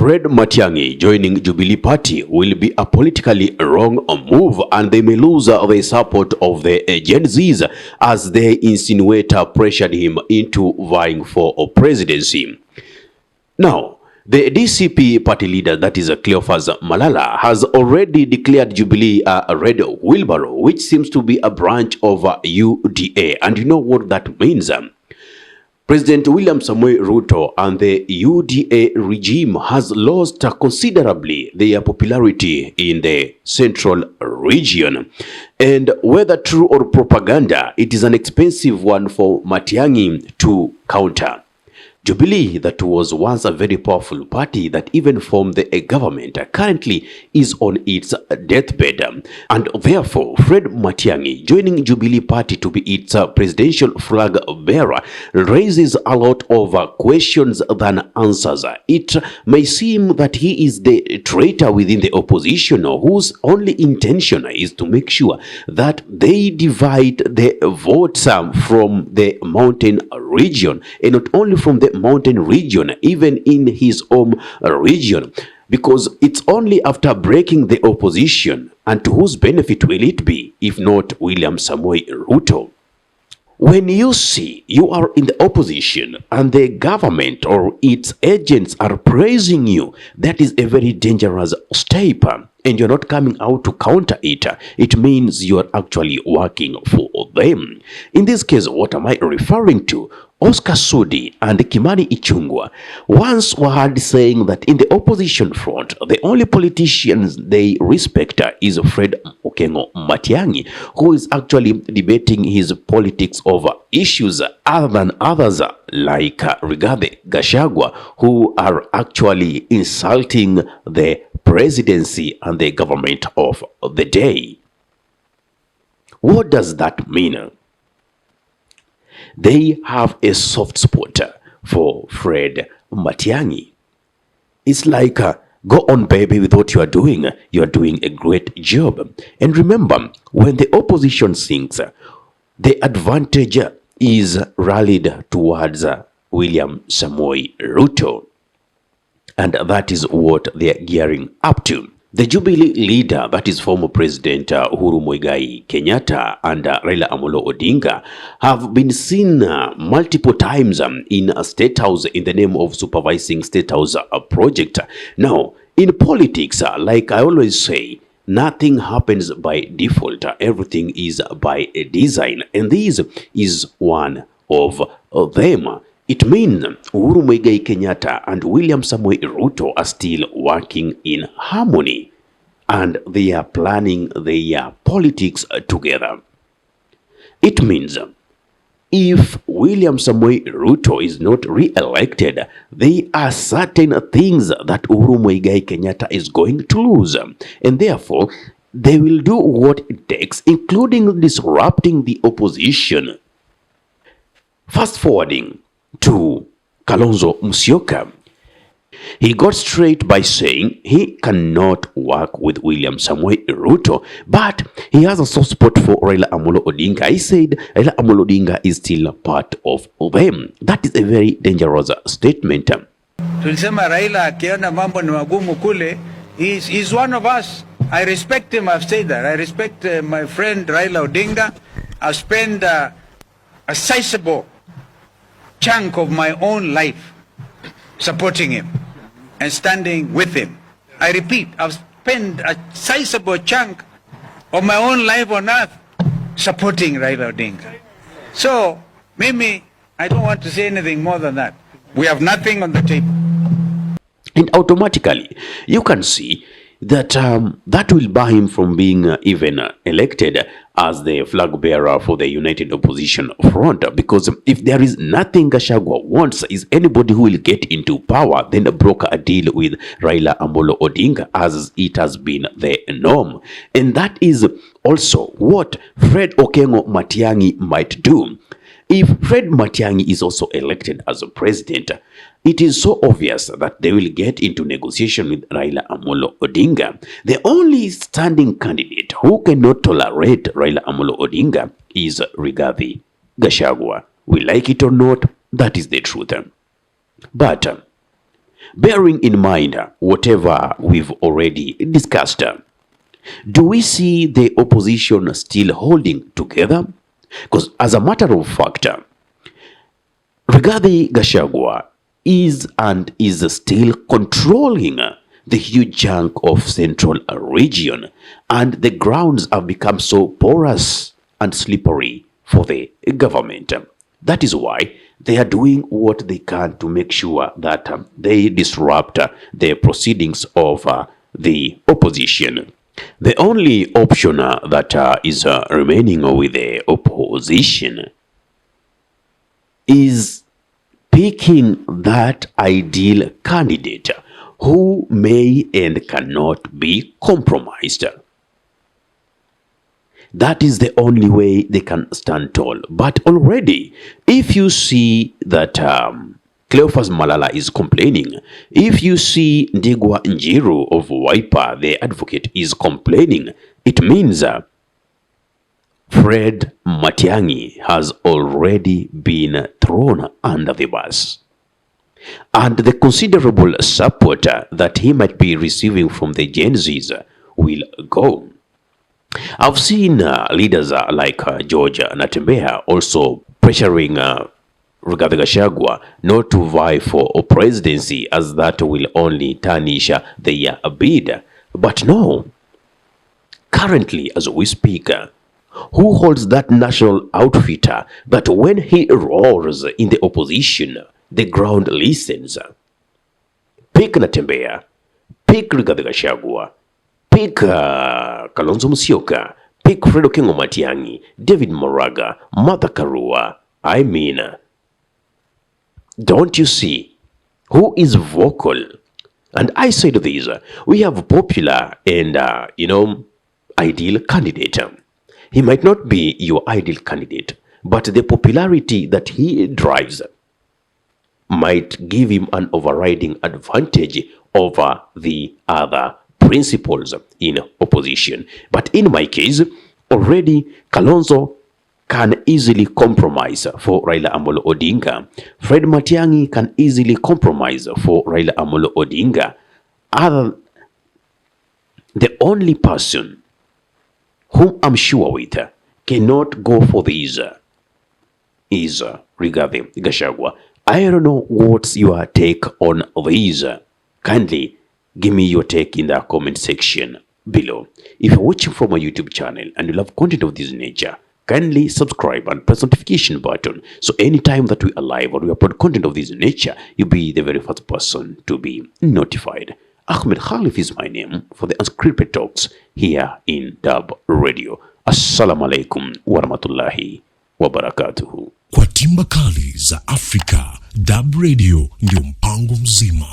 Fred Matiang joining Jubilee Party will be a politically wrong move, and they may lose the support of the Gen Zs as they insinuate pressured him into vying for presidency. Now, the DCP party leader, that is Cleophas Malala, has already declared Jubilee a red wheelbarrow, which seems to be a branch of UDA. And you know what that means? President William Samoei Ruto and the UDA regime has lost considerably their popularity in the central region. And whether true or propaganda, it is an expensive one for Matiang to counter. Jubilee, that was once a very powerful party that even formed a government, currently is on its deathbed. And therefore, Fred Matiang joining Jubilee Party to be its presidential flag bearer raises a lot of questions than answers. It may seem that he is the traitor within the opposition whose only intention is to make sure that they divide the votes from the mountain region, and not only from the mountain region, even in his home region, because it's only after breaking the opposition, and to whose benefit will it be if not William Samoei Ruto? When you see you are in the opposition and the government or its agents are praising you, that is a very dangerous step, and you're not coming out to counter it. It means you are actually working for them. In this case, what am I referring to? Oscar Sudi and Kimani Ichung'wah once were heard saying that in the opposition front, the only politicians they respect is Fred Matiang, who is actually debating his politics over issues other than others like Rigathi, Gachagua, who are actually insulting the presidency and the government of the day. What does that mean? They have a soft spot for Fred Matiang. It's like, go on baby with what you are doing. You are doing a great job. And remember, when the opposition sings, the advantage is rallied towards William Samoei Ruto. And that is what they are gearing up to. The Jubilee leader, that is former President Uhuru Muigai Kenyatta and Raila Amolo Odinga, have been seen multiple times in a State House in the name of supervising State House project. Now, in politics, like I always say, nothing happens by default. Everything is by design, and this is one of them. It means Uhuru Muigai Kenyatta and William Samoei Ruto are still working in harmony, and they are planning their politics together. It means if William Samoei Ruto is not re-elected, there are certain things that Uhuru Muigai Kenyatta is going to lose, and therefore they will do what it takes, including disrupting the opposition. Fast forwarding to Kalonzo Musyoka, he got straight by saying he cannot work with William Samoei Ruto, but he has a soft spot for Raila Amolo Odinga. He said Raila Amolo Odinga is still a part of them. That is a very dangerous statement. Tulisema Raila akiona mambo ni magumu kule, he's one of us. I respect him, I've said that. I respect my friend Raila Odinga. I've spent a sizable chunk of my own life supporting him and standing with him. I repeat, I've spent a sizable chunk of my own life on earth supporting Raila Odinga. So, Mimi, I don't want to say anything more than that. We have nothing on the table. And automatically, you can see that that will bar him from being even elected as the flag bearer for the United Opposition Front, because if there is nothing Gachagua wants is anybody who will get into power, then broker a deal with Raila Amolo Odinga, as it has been the norm. And that is also what Fred Matiang might do. If Fred Matiang is also elected as a president, it is so obvious that they will get into negotiation with Raila Amolo Odinga. The only standing candidate who cannot tolerate Raila Amolo Odinga is Rigathi Gachagua. We like it or not, that is the truth. But Bearing in mind whatever we've already discussed, do we see the opposition still holding together? Because as a matter of fact, Rigathi Gachagua is still controlling the huge chunk of central region, and the grounds have become so porous and slippery for the government. That is why they are doing what they can to make sure that they disrupt the proceedings of the opposition. The only option that is remaining with the opposition is picking that ideal candidate who may and cannot be compromised. That is the only way they can stand tall. But already, if you see that Cleophas Malala is complaining, if you see Ndigwa Njiru of Wiper, the advocate, is complaining, it means Fred Matiang has already been thrown under the bus. And the considerable support that he might be receiving from the Gen Zs will go. I've seen leaders like George Natembeya also pressuring Rigathi Gachagua not to vie for a presidency, as that will only tarnish their bid. But no, currently as we speak, who holds that national outfitter that when he roars in the opposition, the ground listens? Pick Natembeya, pick Rigathi Gachagua, pick Kalonzo Musyoka, pick Fredo Kingo Matiang, David Moraga, Martha Karua. I mean, don't you see who is vocal? And I said this, we have popular and, ideal candidate. He might not be your ideal candidate, but the popularity that he drives might give him an overriding advantage over the other principles in opposition. But in my case, already Kalonzo can easily compromise for Raila Amolo Odinga. Fred Matiang can easily compromise for Raila Amolo Odinga. The only person whom I'm sure with cannot go for this is Rigathi Gachagua. I don't know what's your take on this. Kindly give me your take in the comment section below. If you're watching from my YouTube channel and you love content of this nature, kindly subscribe and press notification button, so anytime that we are live or we upload content of this nature, you'll be the very first person to be notified. Ahmed Khalif is my name for the Unscripted Talks here in Dub Radio. Assalamu alaikum warahmatullahi wabarakatuhu. Kwa timba kali za Afrika, Dub Radio ndio mpango mzima.